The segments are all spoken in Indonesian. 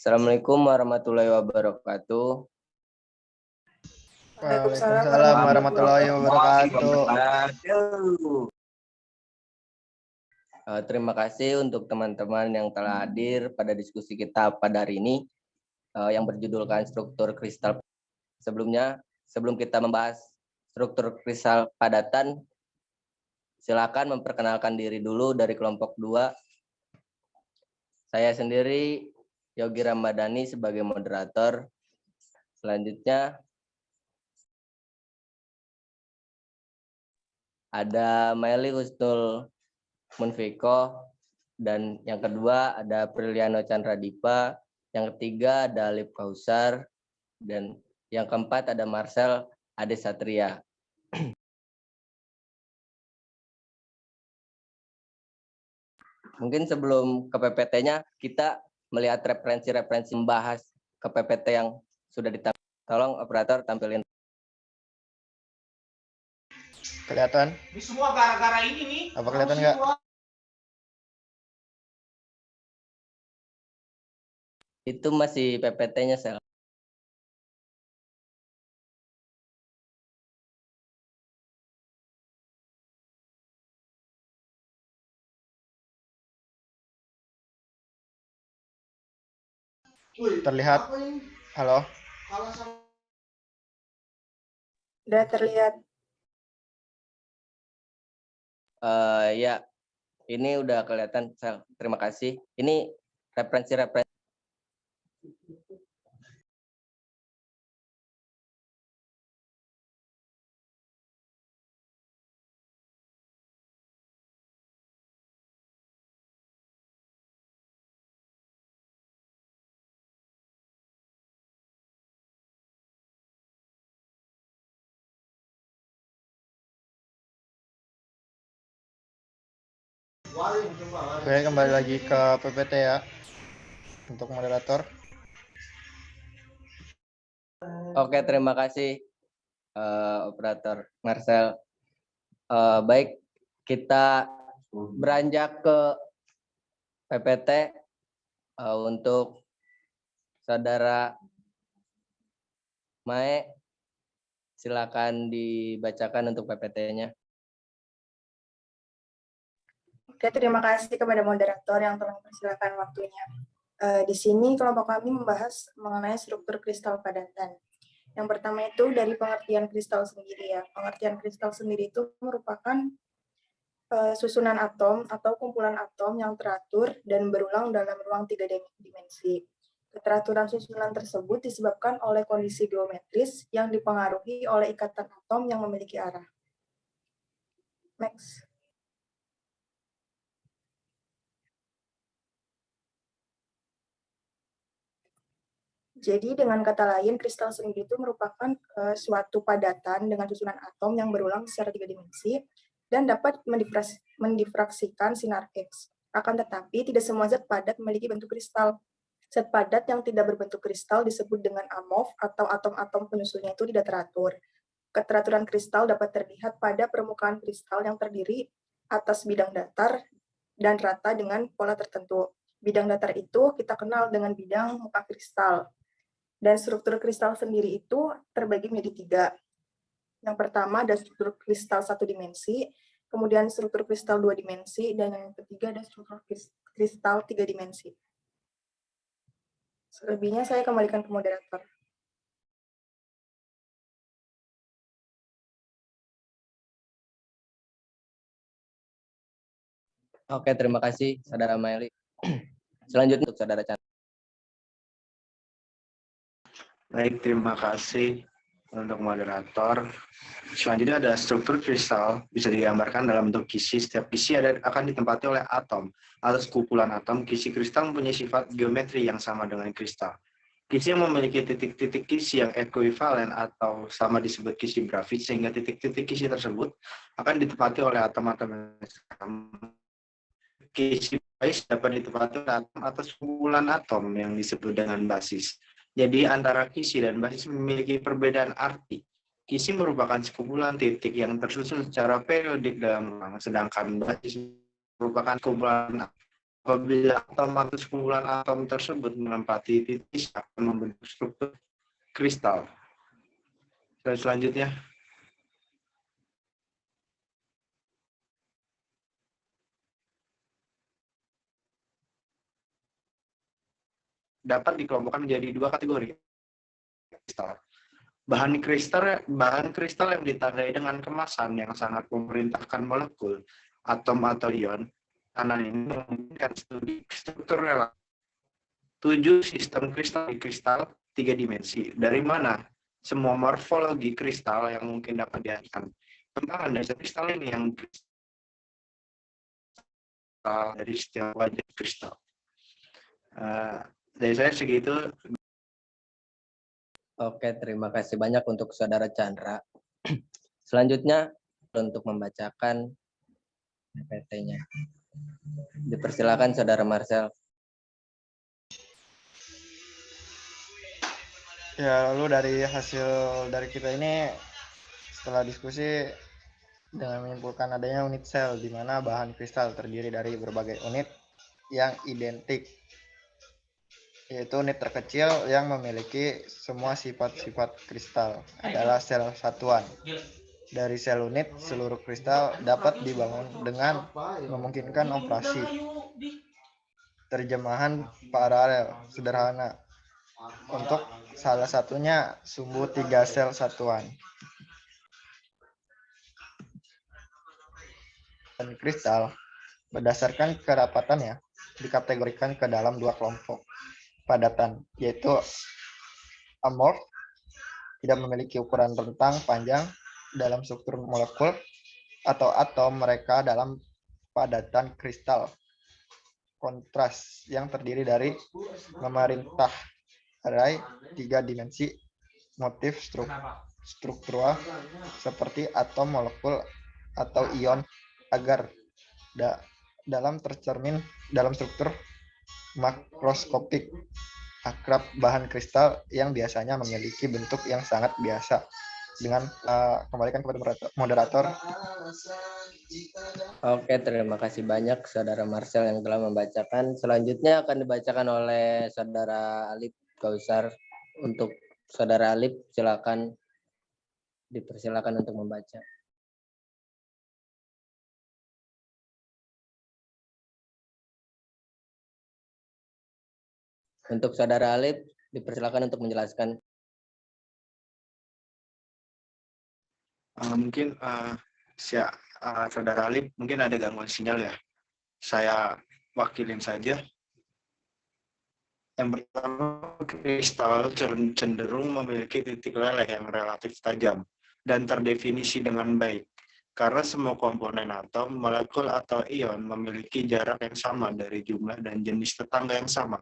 Assalamualaikum warahmatullahi wabarakatuh. Waalaikumsalam warahmatullahi wabarakatuh. Terima kasih untuk teman-teman yang telah hadir pada diskusi kita pada hari ini yang berjudulkan struktur kristal. Sebelum kita membahas struktur kristal padatan, silakan memperkenalkan diri dulu dari kelompok 2. Saya sendiri Yogi Ramadhani sebagai moderator. Selanjutnya ada Meli Husnul Munfiko, dan yang kedua ada Priliano Chandra Dipa, yang ketiga ada Alif Kausar, dan yang keempat ada Marcel Ade Satria. Mungkin sebelum ke PPT-nya, kita melihat referensi-referensi membahas ke PPT yang sudah ditampilkan. Tolong operator tampilin. Kelihatan? Ini semua gara-gara ini nih. Apa kelihatan nggak? Itu masih PPT-nya, Sel. Terlihat? Halo? Udah terlihat. Ya, ini udah kelihatan, Sel. Terima kasih. Ini referensi-referensi. Oke, kembali lagi ke PPT ya. Untuk moderator. Oke, terima kasih operator Marcel. Baik, kita beranjak ke PPT untuk saudara Mae. Silakan dibacakan untuk PPT-nya. Oke, terima kasih kepada moderator yang telah mempersilakan waktunya. Di sini kelompok kami membahas mengenai struktur kristal padatan. Yang pertama itu dari pengertian kristal sendiri ya. Pengertian kristal sendiri itu merupakan susunan atom atau kumpulan atom yang teratur dan berulang dalam ruang 3 dimensi. Keteraturan susunan tersebut disebabkan oleh kondisi geometris yang dipengaruhi oleh ikatan atom yang memiliki arah. Next. Jadi dengan kata lain, kristal sendiri itu merupakan suatu padatan dengan susunan atom yang berulang secara 3 dimensi dan dapat mendifraksikan sinar X. Akan tetapi, tidak semua zat padat memiliki bentuk kristal. Zat padat yang tidak berbentuk kristal disebut dengan amorf atau atom-atom penyusunnya itu tidak teratur. Keteraturan kristal dapat terlihat pada permukaan kristal yang terdiri atas bidang datar dan rata dengan pola tertentu. Bidang datar itu kita kenal dengan bidang muka kristal. Dan struktur kristal sendiri itu terbagi menjadi 3. Yang pertama ada struktur kristal 1 dimensi, kemudian struktur kristal 2 dimensi, dan yang ketiga ada struktur kristal 3 dimensi. Selebihnya saya kembalikan ke moderator. Oke, terima kasih saudara Meli. Selanjutnya untuk saudara Chandra. Baik, terima kasih untuk moderator. Selanjutnya ada struktur kristal, bisa digambarkan dalam bentuk kisi. Setiap kisi akan ditempati oleh atom. Atas kumpulan atom, kisi kristal mempunyai sifat geometri yang sama dengan kristal. Kisi yang memiliki titik-titik kisi yang ekuivalen atau sama disebut kisi grafit, sehingga titik-titik kisi tersebut akan ditempati oleh atom-atom yang sama. Kisi basis dapat ditempati oleh atom atas kumpulan atom yang disebut dengan basis. Jadi antara kisi dan basis memiliki perbedaan arti. Kisi merupakan sekumpulan titik yang tersusun secara periodik dalam ruang, sedangkan basis merupakan kumpulan Apabila atom atau kumpulan atom tersebut menempati titik akan membentuk struktur kristal. Slide selanjutnya. Dapat dikelompokkan menjadi dua kategori kristal. Bahan kristal yang ditandai dengan kemasan yang sangat memerintahkan molekul, atom atau ion, karena ini memungkinkan studi struktur relatif. 7 sistem kristal di kristal 3 dimensi. Dari mana semua morfologi kristal yang mungkin dapat dihasilkan? Kembangan dasar kristal ini yang kristal dari setiap wajah kristal. Dari saya segitu. Oke, terima kasih banyak untuk Saudara Chandra. Selanjutnya untuk membacakan PPT-nya. Dipersilakan Saudara Marcel. Ya, lalu dari hasil dari kita ini setelah diskusi dengan menyimpulkan adanya unit sel di mana bahan kristal terdiri dari berbagai unit yang identik, yaitu unit terkecil yang memiliki semua sifat-sifat kristal adalah sel satuan. Dari sel unit, seluruh kristal dapat dibangun dengan memungkinkan operasi terjemahan paralel sederhana. Untuk salah satunya sumbu 3 sel satuan. Dan kristal berdasarkan kerapatannya dikategorikan ke dalam 2 kelompok padatan, yaitu amorf, tidak memiliki ukuran rentang panjang dalam struktur molekul atau atom mereka dalam padatan kristal kontras yang terdiri dari memerintah array 3 dimensi motif struktural seperti atom, molekul, atau ion agar dalam tercermin dalam struktur makroskopik akrab bahan kristal yang biasanya memiliki bentuk yang sangat biasa. Dengan kembalikan kepada moderator. Oke, terima kasih banyak Saudara Marcel yang telah membacakan. Selanjutnya akan dibacakan oleh Saudara Alip Kausar. Untuk Saudara Alip, silakan dipersilakan untuk membaca. Untuk Saudara Alip, dipersilakan untuk menjelaskan. Mungkin Saudara Alip mungkin ada gangguan sinyal ya. Saya wakilin saja. Yang pertama, kristal cenderung memiliki titik leleh yang relatif tajam dan terdefinisi dengan baik. Karena semua komponen atom, molekul, atau ion memiliki jarak yang sama dari jumlah dan jenis tetangga yang sama,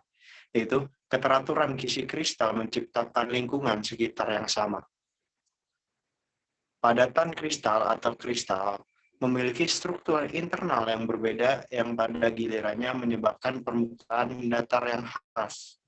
yaitu keteraturan kisi kristal menciptakan lingkungan sekitar yang sama. Padatan kristal atau kristal memiliki struktur internal yang berbeda yang pada gilirannya menyebabkan permukaan datar yang khas.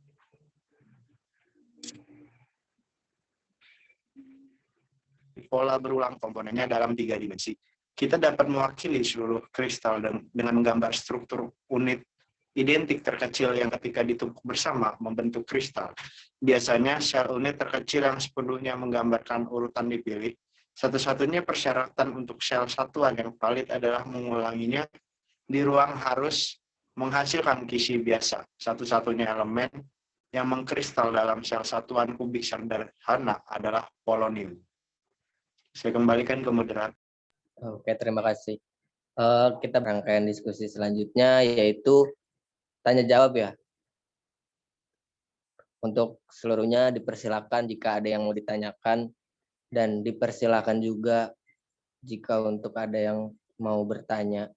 Pola berulang komponennya dalam 3 dimensi. Kita dapat mewakili seluruh kristal dengan menggambar struktur unit identik terkecil yang ketika ditumpuk bersama membentuk kristal. Biasanya sel unit terkecil yang sepenuhnya menggambarkan urutan dipilih. Satu-satunya persyaratan untuk sel satuan yang valid adalah mengulanginya di ruang harus menghasilkan kisi biasa. Satu-satunya elemen yang mengkristal dalam sel satuan kubik sederhana adalah polonium. Saya kembalikan ke moderator. Oke, terima kasih. Kita rangkaian diskusi selanjutnya, yaitu tanya jawab ya. Untuk seluruhnya dipersilakan jika ada yang mau ditanyakan, dan dipersilakan juga jika untuk ada yang mau bertanya.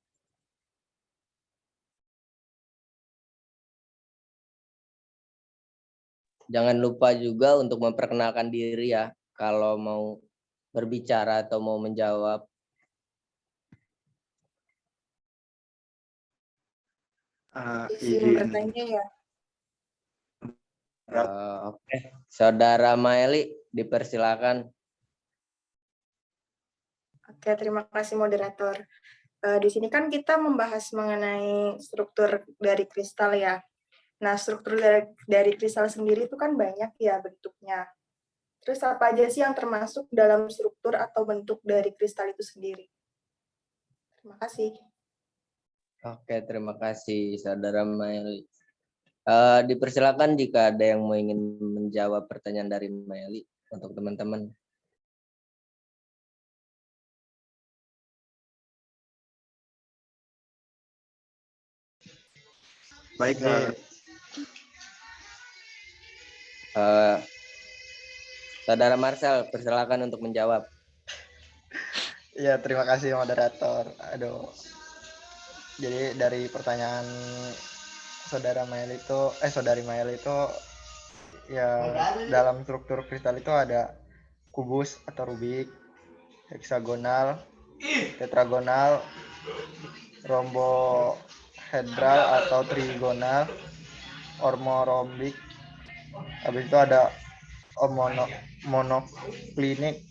Jangan lupa juga untuk memperkenalkan diri ya, kalau mau berbicara atau mau menjawab. Izin bertanya ya. Oke, Saudara Maeli, dipersilakan. Oke, terima kasih moderator. Di sini kan kita membahas mengenai struktur dari kristal ya. Nah, struktur dari kristal sendiri itu kan banyak ya bentuknya. Terus apa aja sih yang termasuk dalam struktur atau bentuk dari kristal itu sendiri? Terima kasih. Oke, terima kasih Saudara Maeli. Dipersilakan jika ada yang mau ingin menjawab pertanyaan dari Maeli untuk teman-teman. Baik, Saudara Marcel, persilakan untuk menjawab. Ya, terima kasih moderator. Aduh. Jadi dari pertanyaan saudari Mael itu ya dalam struktur kristal itu ada kubus atau rubik, heksagonal, tetragonal, rombohedral atau trigonal, ormorombik. Habis itu ada monoklinik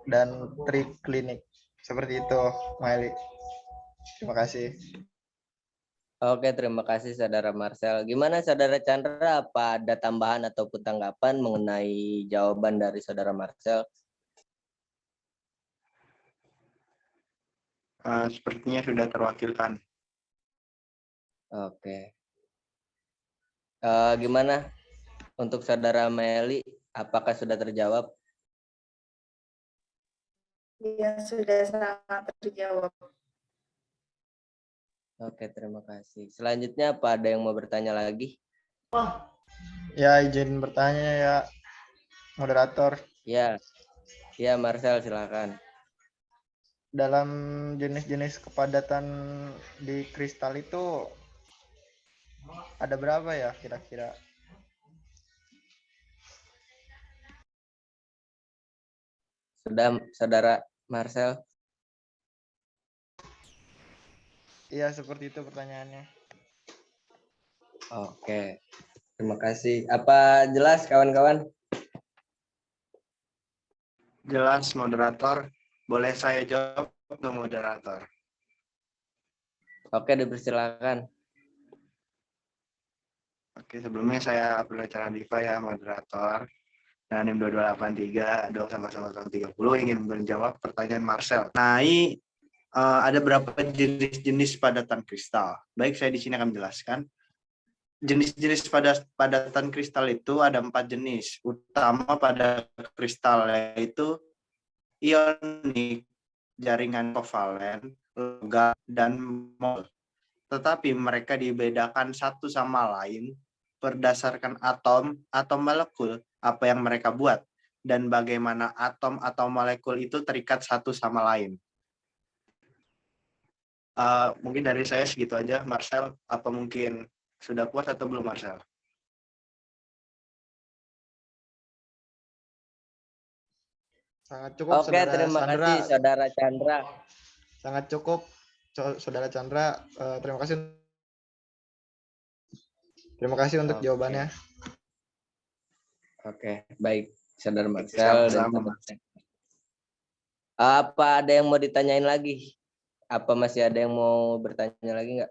dan triklinik. Seperti itu, Maeli. Terima kasih. Oke, terima kasih Saudara Marcel. Gimana Saudara Chandra, apa ada tambahan ataupun tanggapan mengenai jawaban dari Saudara Marcel? Sepertinya sudah terwakilkan. Oke. Gimana untuk Saudara Meli, apakah sudah terjawab? Ya, sudah sangat terjawab. Oke, terima kasih. Selanjutnya apa ada yang mau bertanya lagi? Ya, izin bertanya ya, moderator. Ya, ya Marcel silakan. Dalam jenis-jenis kepadatan di kristal itu ada berapa ya kira-kira? Sudah Saudara Marcel? Iya, seperti itu pertanyaannya. Oke, terima kasih. Apa jelas kawan-kawan? Jelas, moderator. Boleh saya jawab ke moderator? Oke, dipersilakan. Oke, sebelumnya saya Abdul Diva ya, moderator. Nah, NIM 2283, 2 ingin menjawab pertanyaan Marcel. Nah, ini ada berapa jenis-jenis padatan kristal? Baik, saya di sini akan menjelaskan. Jenis-jenis padatan kristal itu ada 4 jenis. Utama pada kristal yaitu ionik, jaringan kovalen, logam, dan mol. Tetapi mereka dibedakan satu sama lain berdasarkan atom atau molekul apa yang mereka buat dan bagaimana atom atau molekul itu terikat satu sama lain. Mungkin dari saya segitu aja, Marcel. Apa mungkin sudah puas atau belum, Marcel? Sangat cukup, Oke, terima kasih Saudara Chandra. Sangat cukup, Saudara Chandra. Terima kasih. Terima kasih untuk jawabannya. Oke, baik Saudara Marcel. Apa ada yang mau ditanyain lagi? Apa masih ada yang mau bertanya lagi nggak?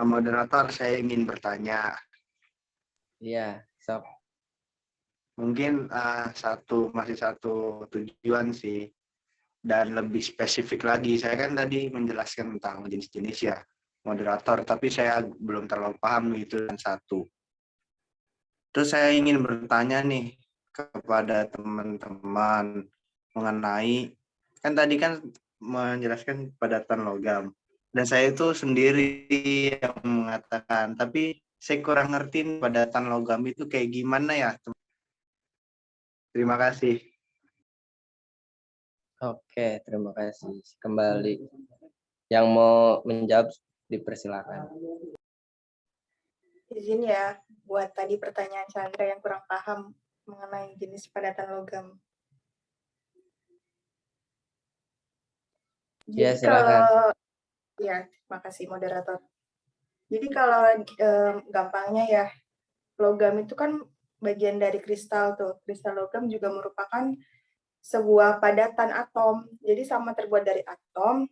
Moderator, saya ingin bertanya. Iya, sok. Mungkin masih satu tujuan sih, dan lebih spesifik lagi. Saya kan tadi menjelaskan tentang jenis-jenis ya, moderator, tapi saya belum terlalu paham itu dan satu. Terus saya ingin bertanya nih kepada teman-teman mengenai, kan tadi kan menjelaskan padatan logam, dan saya itu sendiri yang mengatakan, tapi saya kurang ngerti padatan logam itu kayak gimana ya. Terima kasih. Oke, terima kasih. Kembali. Yang mau menjawab dipersilakan. Izin ya, buat tadi pertanyaan Chandra yang kurang paham mengenai jenis padatan logam. Ya, Jadi silakan. terima kasih moderator. Jadi kalau gampangnya ya, logam itu kan bagian dari kristal tuh. Kristal logam juga merupakan sebuah padatan atom. Jadi sama terbuat dari atom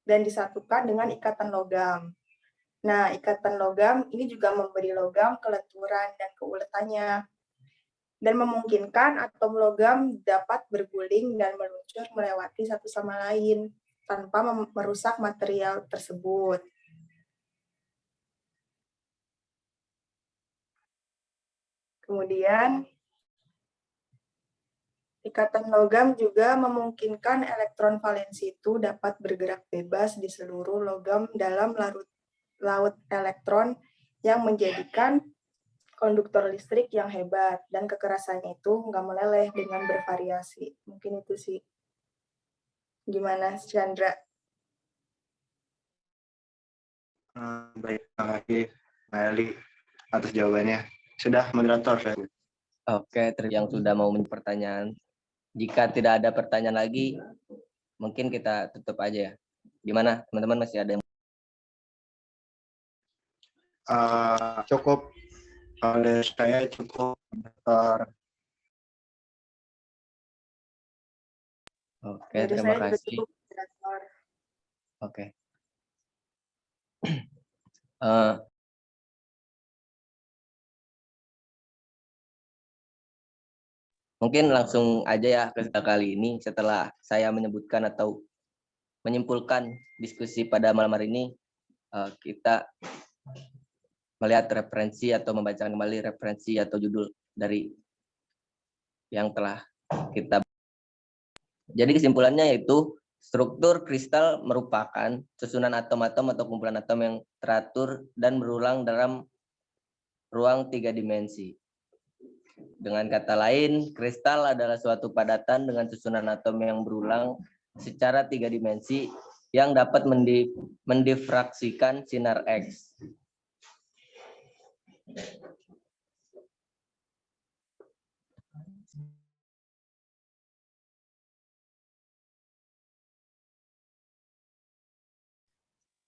dan disatukan dengan ikatan logam. Nah, ikatan logam ini juga memberi logam kelenturan dan keuletannya, dan memungkinkan atom logam dapat berguling dan meluncur melewati satu sama lain tanpa merusak material tersebut. Kemudian, ikatan logam juga memungkinkan elektron valensi itu dapat bergerak bebas di seluruh logam dalam laut elektron yang menjadikan konduktor listrik yang hebat, dan kekerasannya itu nggak meleleh dengan bervariasi. Mungkin itu sih. Gimana, Chandra? Baik, terima kasih Mbak Eli atas jawabannya. Sudah, moderator. Oke, yang sudah mau pertanyaan. Jika tidak ada pertanyaan lagi, mungkin kita tutup aja ya. Gimana, teman-teman, masih ada yang... Cukup, oleh saya cukup, moderator. Oke, Dari terima saya juga kasih. cukup, moderator. Oke. Mungkin langsung aja ya kali ini setelah saya menyebutkan atau menyimpulkan diskusi pada malam hari ini, kita melihat referensi atau membacakan kembali referensi atau judul dari yang telah kita. Jadi kesimpulannya yaitu struktur kristal merupakan susunan atom-atom atau kumpulan atom yang teratur dan berulang dalam ruang 3 dimensi. Dengan kata lain, kristal adalah suatu padatan dengan susunan atom yang berulang secara 3 dimensi yang dapat mendifraksikan sinar X.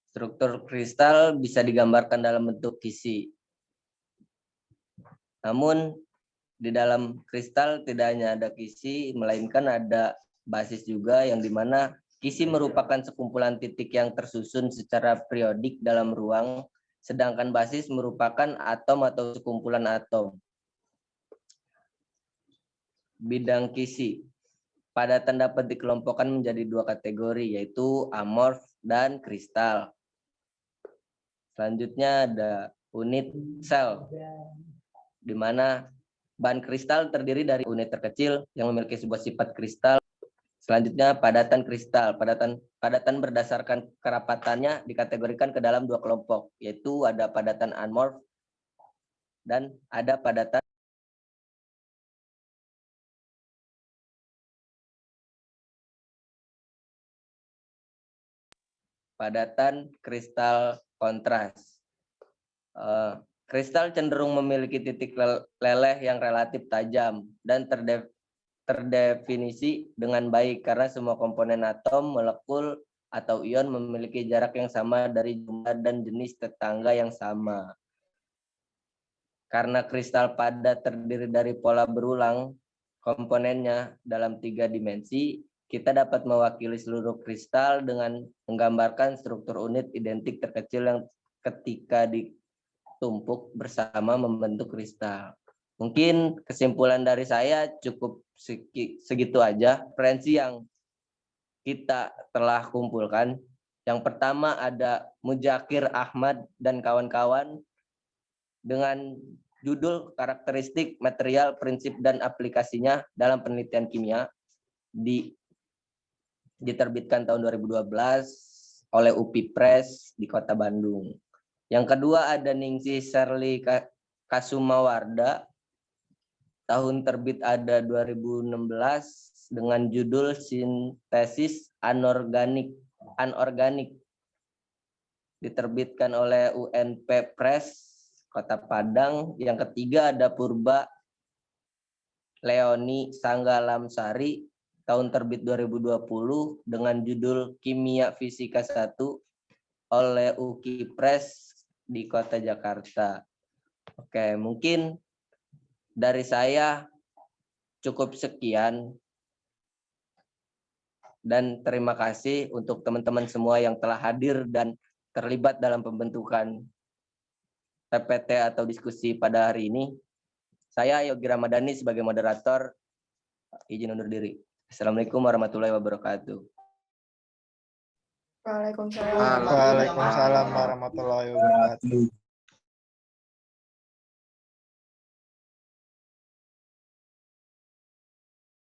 Struktur kristal bisa digambarkan dalam bentuk kisi. Namun, di dalam kristal tidak hanya ada kisi, melainkan ada basis juga, yang dimana kisi merupakan sekumpulan titik yang tersusun secara periodik dalam ruang, sedangkan basis merupakan atom atau sekumpulan atom. Bidang kisi. Padatan dapat dikelompokkan menjadi 2 kategori, yaitu amorf dan kristal. Selanjutnya ada unit sel, di mana bahan kristal terdiri dari unit terkecil yang memiliki sebuah sifat kristal. Selanjutnya padatan kristal. Padatan berdasarkan kerapatannya dikategorikan ke dalam 2 kelompok, yaitu ada padatan amorf dan ada padatan kristal kontras. Kristal cenderung memiliki titik leleh yang relatif tajam dan terdefinisi dengan baik karena semua komponen atom, molekul, atau ion memiliki jarak yang sama dari jumlah dan jenis tetangga yang sama. Karena kristal padat terdiri dari pola berulang komponennya dalam 3 dimensi, kita dapat mewakili seluruh kristal dengan menggambarkan struktur unit identik terkecil yang ketika ditumpuk bersama membentuk kristal. Mungkin kesimpulan dari saya cukup segitu aja. Referensi yang kita telah kumpulkan. Yang pertama ada Mujakir Ahmad dan kawan-kawan dengan judul karakteristik material, prinsip, dan aplikasinya dalam penelitian kimia, diterbitkan tahun 2012 oleh UPI Press di Kota Bandung. Yang kedua ada Ningsih Sherly Kasumawarda, tahun terbit ada 2016 dengan judul Sintesis Anorganik, diterbitkan oleh UNP Press Kota Padang. Yang ketiga ada Purba Leoni Sanggalamsari, tahun terbit 2020 dengan judul Kimia Fisika 1 oleh UKI Press di Kota Jakarta. Oke, mungkin dari saya cukup sekian. Dan terima kasih untuk teman-teman semua yang telah hadir dan terlibat dalam pembentukan PPT atau diskusi pada hari ini. Saya Yogi Ramadhani sebagai moderator, izin undur diri. Assalamualaikum warahmatullahi wabarakatuh. Waalaikumsalam. Waalaikumsalam warahmatullahi wabarakatuh.